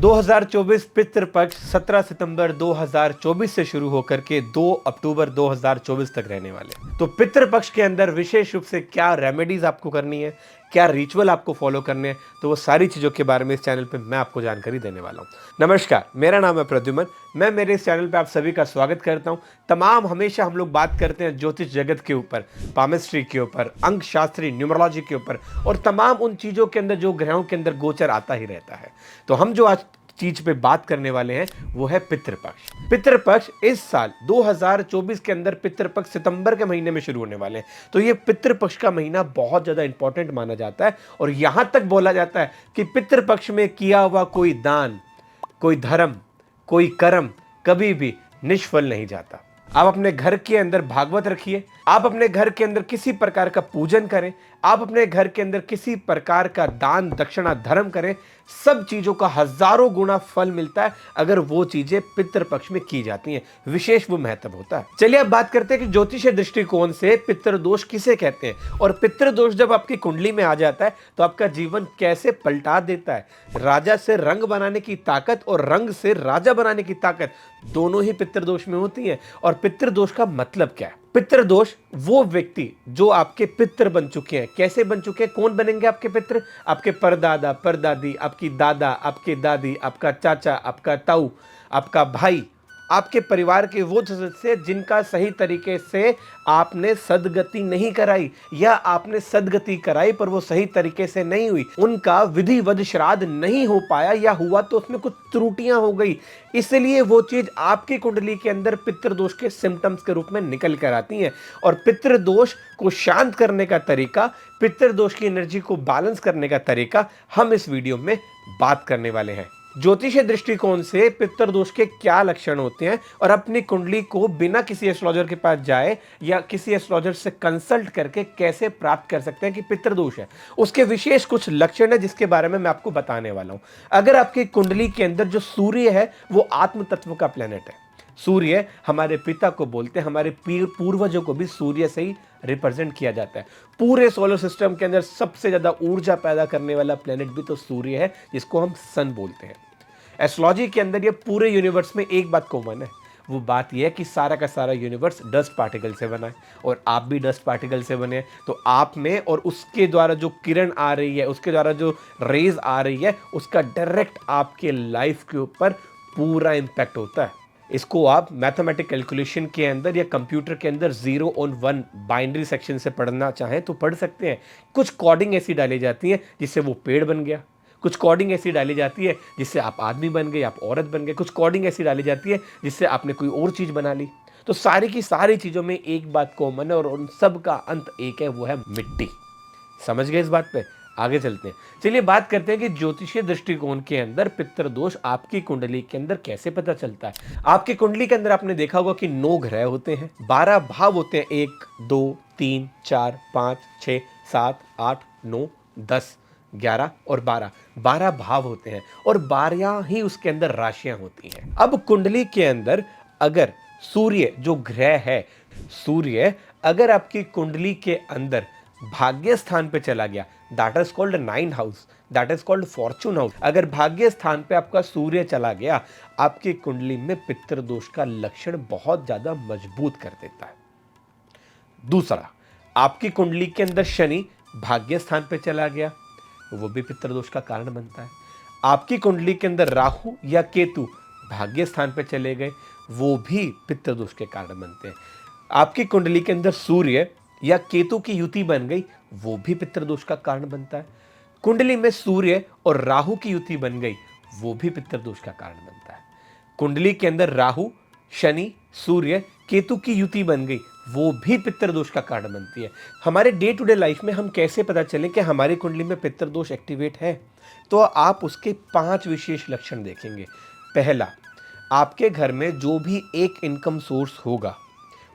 2024 पितृपक्ष 17 सितंबर 2024 से शुरू होकर के 2 अक्टूबर 2024 तक रहने वाले। तो पितृपक्ष के अंदर विशेष रूप से क्या रेमेडीज आपको करनी है, क्या रिचुअल आपको फॉलो करने हैं, तो वो सारी चीज़ों के बारे में इस चैनल पे मैं आपको जानकारी देने वाला हूँ। नमस्कार, मेरा नाम है प्रद्युमन। मैं मेरे इस चैनल पे आप सभी का स्वागत करता हूँ। हमेशा हम लोग बात करते हैं ज्योतिष जगत के ऊपर, पामिस्ट्री के ऊपर, अंक शास्त्री, न्यूमरोलॉजी के ऊपर और तमाम उन चीज़ों के अंदर जो ग्रहों के अंदर गोचर आता ही रहता है। तो हम जो आज चीज पे बात करने वाले हैं वो है पितृपक्ष। पितृपक्ष इस साल 2024 के अंदर पितृपक्ष सितंबर के महीने में शुरू होने वाले हैं। तो ये पितृपक्ष का महीना बहुत ज्यादा इंपॉर्टेंट माना जाता है और यहां तक बोला जाता है कि पितृपक्ष में किया हुआ कोई दान, कोई धर्म, कोई कर्म कभी भी निष्फल नहीं जाता। आप अपने घर के अंदर भागवत रखिए, आप अपने घर के अंदर किसी प्रकार का पूजन करें, आप अपने घर के अंदर किसी प्रकार का दान दक्षिणा धर्म करें, सब चीजों का हजारों गुना फल मिलता है अगर वो चीजें पितृपक्ष में की जाती हैं। विशेष वो महत्व होता है। चलिए अब बात करते हैं कि ज्योतिषीय दृष्टिकोण से पितृदोष किसे कहते हैं और पितृदोष जब आपकी कुंडली में आ जाता है तो आपका जीवन कैसे पलटा देता है। राजा से रंग बनाने की ताकत और रंग से राजा बनाने की ताकत दोनों ही पितृदोष में होती है। और पितृदोष का मतलब क्या है? पितृदोष वो व्यक्ति जो आपके पितृ बन चुके हैं। कैसे बन चुके हैं? कौन बनेंगे आपके पितृ? आपके परदादा, परदादी, आपकी दादा, आपके दादी, आपका चाचा, आपका ताऊ, आपका भाई, आपके परिवार के वो सदस्य जिनका सही तरीके से आपने सदगति नहीं कराई या आपने सदगति कराई पर वो सही तरीके से नहीं हुई, उनका विधिवत श्राद्ध नहीं हो पाया या हुआ तो उसमें कुछ त्रुटियां हो गई, इसलिए वो चीज आपकी कुंडली के अंदर पितृदोष के सिम्टम्स के रूप में निकल कर आती हैं। और पितृदोष को शांत करने का तरीका, पितृदोष की एनर्जी को बैलेंस करने का तरीका हम इस वीडियो में बात करने वाले हैं। ज्योतिषीय दृष्टिकोण से पितृदोष के क्या लक्षण होते हैं और अपनी कुंडली को बिना किसी एस्ट्रोलॉजर के पास जाए या किसी एस्ट्रोलॉजर से कंसल्ट करके कैसे प्राप्त कर सकते हैं कि पितृदोष है, उसके विशेष कुछ लक्षण है जिसके बारे में मैं आपको बताने वाला हूं। अगर आपकी कुंडली के अंदर जो सूर्य है वो आत्म तत्व का प्लेनेट है। सूर्य हमारे पिता को बोलते हैं, हमारे पूर्वजों को भी सूर्य से ही रिप्रेजेंट किया जाता है। पूरे सोलर सिस्टम के अंदर सबसे ज्यादा ऊर्जा पैदा करने वाला प्लेनेट भी तो सूर्य है, जिसको हम सन बोलते हैं। एस्ट्रोलॉजी के अंदर ये पूरे यूनिवर्स में एक बात कॉमन है, वो बात यह है कि सारा का सारा यूनिवर्स डस्ट पार्टिकल से बना है और आप भी डस्ट पार्टिकल से बने हैं। तो आप में और उसके द्वारा जो किरण आ रही है, उसके द्वारा जो रेज आ रही है, उसका डायरेक्ट आपके लाइफ के ऊपर पूरा इंपैक्ट होता है। इसको आप मैथमेटिक कैलकुलेशन के अंदर या कंप्यूटर के अंदर 0 और 1 बाइनरी सेक्शन से पढ़ना चाहें तो पढ़ सकते हैं। कुछ कोडिंग ऐसी डाली जाती है जिससे वो पेड़ बन गया, कुछ कोडिंग ऐसी डाली जाती है जिससे आप आदमी बन गए, आप औरत बन गए, कुछ कोडिंग ऐसी डाली जाती है जिससे आपने कोई और चीज बना ली। तो सारी की सारी चीजों में एक बात कॉमन है और उन सब का अंत एक है, वो है मिट्टी। समझ गए इस बात पे? आगे चलते हैं। चलिए बात करते हैं कि ज्योतिषीय दृष्टिकोण के अंदर पितृदोष आपकी कुंडली के अंदर कैसे पता चलता है। आपकी कुंडली के अंदर आपने देखा होगा कि 9 ग्रह होते हैं, 12 भाव होते हैं, 1 2 3 4 5 6 7 8 9 10 11 और 12 भाव होते हैं और 12 ही उसके अंदर राशियां होती हैं। अब कुंडली के अंदर अगर सूर्य जो ग्रह है, सूर्य अगर आपकी कुंडली के अंदर भाग्य स्थान पे चला गया, that is called 9th house, that is called Fortune house. अगर भाग्य स्थान पे आपका सूर्य चला गया, आपकी कुंडली में पितृदोष का लक्षण बहुत ज्यादा मजबूत कर देता है। दूसरा, आपकी कुंडली के अंदर शनि भाग्य स्थान पे चला गया, वो भी पितृदोष का कारण बनता है। आपकी कुंडली के अंदर राहु या केतु भाग्य स्थान पे चले गए, वो भी पितृदोष के कारण बनते हैं। आपकी कुंडली के अंदर सूर्य या केतु की युति बन गई, वो भी पितृदोष का कारण बनता है। कुंडली में सूर्य और राहु की युति बन गई, वो भी पितृदोष का कारण बनता है। कुंडली के अंदर राहु, शनि, सूर्य, केतु की युति बन गई, वो भी पितृदोष का कारण बनती है। हमारे डे टू डे लाइफ में हम कैसे पता चलें कि हमारी कुंडली में पितृदोष एक्टिवेट है? तो आप उसके 5 विशेष लक्षण देखेंगे। पहला, आपके घर में जो भी एक इनकम सोर्स होगा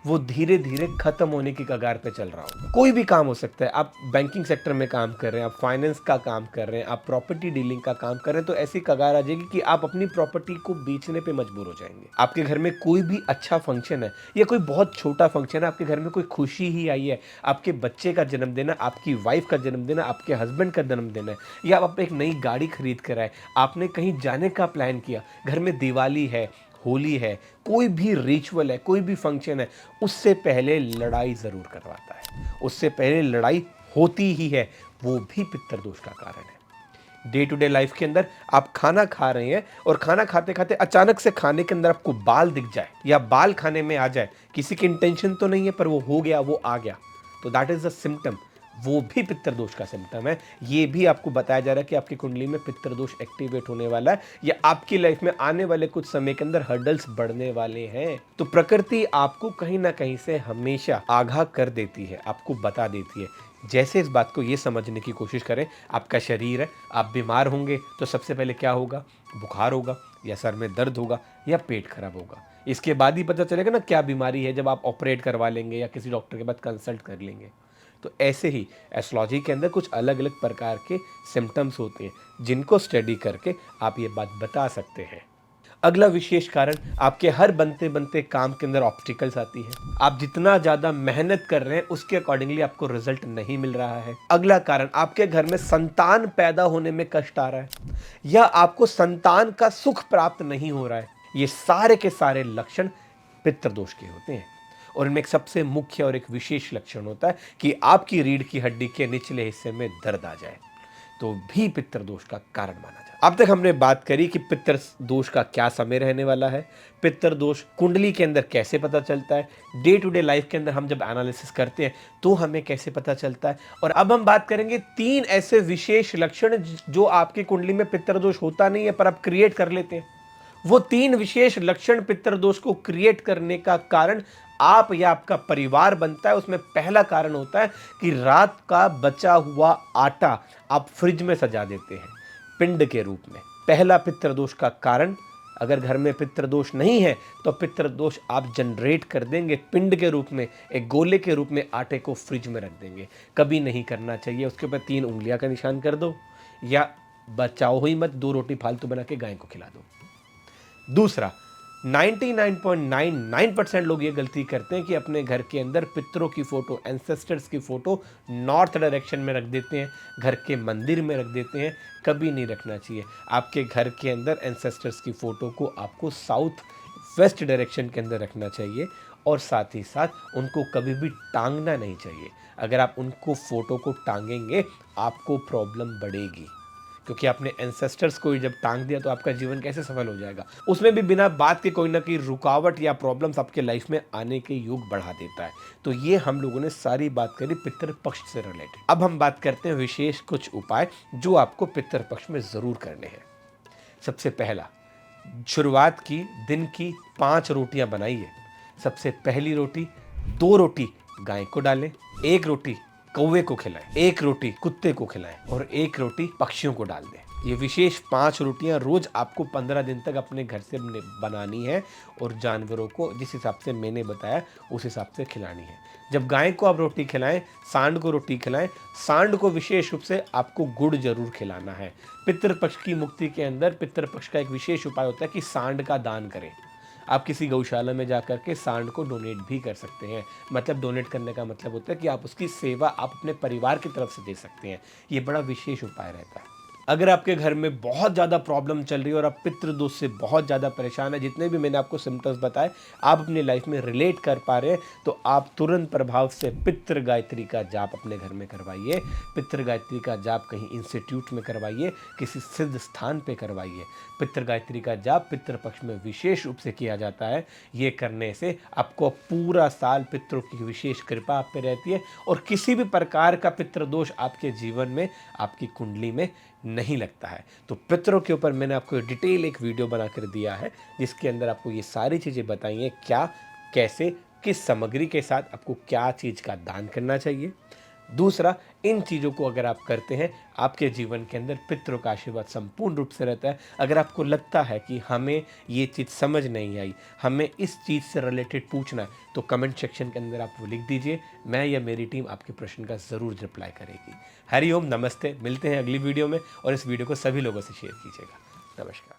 वो धीरे धीरे खत्म होने की कगार पे चल रहा होगा। कोई भी काम हो सकता है, आप बैंकिंग सेक्टर में काम कर रहे हैं, आप फाइनेंस का काम कर रहे हैं, आप प्रॉपर्टी डीलिंग का काम कर रहे हैं, तो ऐसी कगार आ जाएगी कि आप अपनी प्रॉपर्टी को बेचने पे मजबूर हो जाएंगे। आपके घर में कोई भी अच्छा फंक्शन है या कोई बहुत छोटा फंक्शन है, आपके घर में कोई खुशी ही आई है, आपके बच्चे का जन्मदिन है, आपकी वाइफ का जन्मदिन है, आपके हस्बैंड का जन्मदिन है, या आप एक नई गाड़ी खरीद कर आए, आपने कहीं जाने का प्लान किया, घर में दिवाली है, होली है, कोई भी रिचुअल है, कोई भी फंक्शन है, उससे पहले लड़ाई जरूर करवाता है, उससे पहले लड़ाई होती ही है। वो भी पितृदोष का कारण है। डे टू डे लाइफ के अंदर आप खाना खा रहे हैं और खाना खाते खाते अचानक से खाने के अंदर आपको बाल दिख जाए या बाल खाने में आ जाए, किसी की इंटेंशन तो नहीं है पर वो हो गया, वो आ गया, तो दैट इज अ सिम्टम। वो भी पितृदोष का सिम्टम है। ये भी आपको बताया जा रहा है कि आपकी कुंडली में पितृदोष एक्टिवेट होने वाला है या आपकी लाइफ में आने वाले कुछ समय के अंदर हर्डल्स बढ़ने वाले हैं। तो प्रकृति आपको कहीं ना कहीं से हमेशा आगाह कर देती है, आपको बता देती है। जैसे इस बात को ये समझने की कोशिश करें, आपका शरीर है, आप बीमार होंगे तो सबसे पहले क्या होगा? बुखार होगा या सर में दर्द होगा या पेट खराब होगा। इसके बाद ही पता चलेगा ना क्या बीमारी है, जब आप ऑपरेट करवा लेंगे या किसी डॉक्टर के पास कंसल्ट कर लेंगे। तो ऐसे ही एस्ट्रोलॉजी के अंदर कुछ अलग अलग प्रकार के सिम्टम्स होते हैं जिनको स्टडी करके आप ये बात बता सकते हैं। अगला विशेष कारण, आपके हर बनते बनते काम के अंदर ऑब्स्टिकल्स आती है। आप जितना ज्यादा मेहनत कर रहे हैं उसके अकॉर्डिंगली आपको रिजल्ट नहीं मिल रहा है। अगला कारण, आपके घर में संतान पैदा होने में कष्ट आ रहा है या आपको संतान का सुख प्राप्त नहीं हो रहा है। ये सारे के सारे लक्षण पितृदोष के होते हैं। और इनमें एक सबसे मुख्य और एक विशेष लक्षण होता है कि आपकी रीढ़ की हड्डी के निचले हिस्से में दर्द आ जाए, तो भी पितृदोष का कारण माना जाता है। अब तक हमने बात करी कि पितृदोष का क्या समय रहने वाला है, पितृदोष कुंडली के अंदर कैसे पता चलता है, डे टू डे लाइफ के अंदर हम जब एनालिसिस करते हैं तो हमें कैसे पता चलता है। और अब हम बात करेंगे 3 ऐसे विशेष लक्षण जो आपकी कुंडली में पितृदोष होता नहीं है पर आप क्रिएट कर लेते हैं। वो 3 विशेष लक्षण पितृदोष को क्रिएट करने का कारण आप या आपका परिवार बनता है। उसमें पहला कारण होता है कि रात का बचा हुआ आटा आप फ्रिज में सजा देते हैं पिंड के रूप में। पहला पितृदोष का कारण, अगर घर में पितृदोष नहीं है तो पितृदोष आप जनरेट कर देंगे पिंड के रूप में, एक गोले के रूप में आटे को फ्रिज में रख देंगे। कभी नहीं करना चाहिए। उसके ऊपर 3 उंगलियां का निशान कर दो या बचाओ ही मत, 2 रोटी फालतू बना के गाय को खिला दो। दूसरा, 99.99% लोग ये गलती करते हैं कि अपने घर के अंदर पितरों की फोटो, एंसेस्टर्स की फोटो नॉर्थ डायरेक्शन में रख देते हैं, घर के मंदिर में रख देते हैं। कभी नहीं रखना चाहिए। आपके घर के अंदर एंसेस्टर्स की फोटो को आपको साउथ वेस्ट डायरेक्शन के अंदर रखना चाहिए और साथ ही साथ उनको कभी भी टांगना नहीं चाहिए। अगर आप उनको फोटो को टांगेंगे आपको प्रॉब्लम बढ़ेगी, क्योंकि आपने एंसेस्टर्स को जब टांग दिया तो आपका जीवन कैसे सफल हो जाएगा। उसमें भी बिना बात के कोई ना कोई रुकावट या प्रॉब्लम्स आपके लाइफ में आने के योग बढ़ा देता है। तो ये हम लोगों ने सारी बात करी पितृपक्ष से रिलेटेड। अब हम बात करते हैं विशेष कुछ उपाय जो आपको पितृपक्ष में जरूर करने हैं। सबसे पहला, शुरुआत की दिन की 5 रोटियां बनाइए। सबसे पहली रोटी, 2 रोटी गाय को डालें, 1 रोटी कौवे को खिलाएं, 1 रोटी कुत्ते को खिलाएं और 1 रोटी पक्षियों को डाल दें। ये विशेष 5 रोटियां रोज आपको 15 दिन तक अपने घर से बनानी है और जानवरों को जिस हिसाब से मैंने बताया उस हिसाब से खिलानी है। जब गाय को आप रोटी खिलाएं, सांड को रोटी खिलाएं। सांड को विशेष रूप से आपको गुड़ जरूर खिलाना है। पितृपक्ष की मुक्ति के अंदर पितृपक्ष का एक विशेष उपाय होता है कि सांड का दान करें। आप किसी गौशाला में जाकर के सांड को डोनेट भी कर सकते हैं। मतलब डोनेट करने का मतलब होता है कि आप उसकी सेवा आप अपने परिवार की तरफ से दे सकते हैं। ये बड़ा विशेष उपाय रहता है। अगर आपके घर में बहुत ज़्यादा प्रॉब्लम चल रही है और आप पितृदोष से बहुत ज़्यादा परेशान है, जितने भी मैंने आपको सिम्टम्स बताए आप अपनी लाइफ में रिलेट कर पा रहे हैं, तो आप तुरंत प्रभाव से पितृ गायत्री का जाप अपने घर में करवाइए। पितृ गायत्री का जाप कहीं इंस्टीट्यूट में करवाइए, किसी सिद्ध स्थान पे करवाइए। पितृ गायत्री का जाप पितृपक्ष में विशेष रूप से किया जाता है। ये करने से आपको पूरा साल पितरों की विशेष कृपा आप पे रहती है और किसी भी प्रकार का पितृदोष आपके जीवन में, आपकी कुंडली में नहीं लगता है। तो पितरों के ऊपर मैंने आपको डिटेल एक वीडियो बनाकर दिया है जिसके अंदर आपको ये सारी चीज़ें बताई हैं, क्या, कैसे, किस सामग्री के साथ आपको क्या चीज़ का दान करना चाहिए। दूसरा, इन चीज़ों को अगर आप करते हैं, आपके जीवन के अंदर पितरों का आशीर्वाद संपूर्ण रूप से रहता है। अगर आपको लगता है कि हमें ये चीज़ समझ नहीं आई, हमें इस चीज़ से रिलेटेड पूछना है, तो कमेंट सेक्शन के अंदर आप वो लिख दीजिए। मैं या मेरी टीम आपके प्रश्न का ज़रूर रिप्लाई करेगी। हरि ओम, नमस्ते। मिलते हैं अगली वीडियो में और इस वीडियो को सभी लोगों से शेयर कीजिएगा। नमस्कार।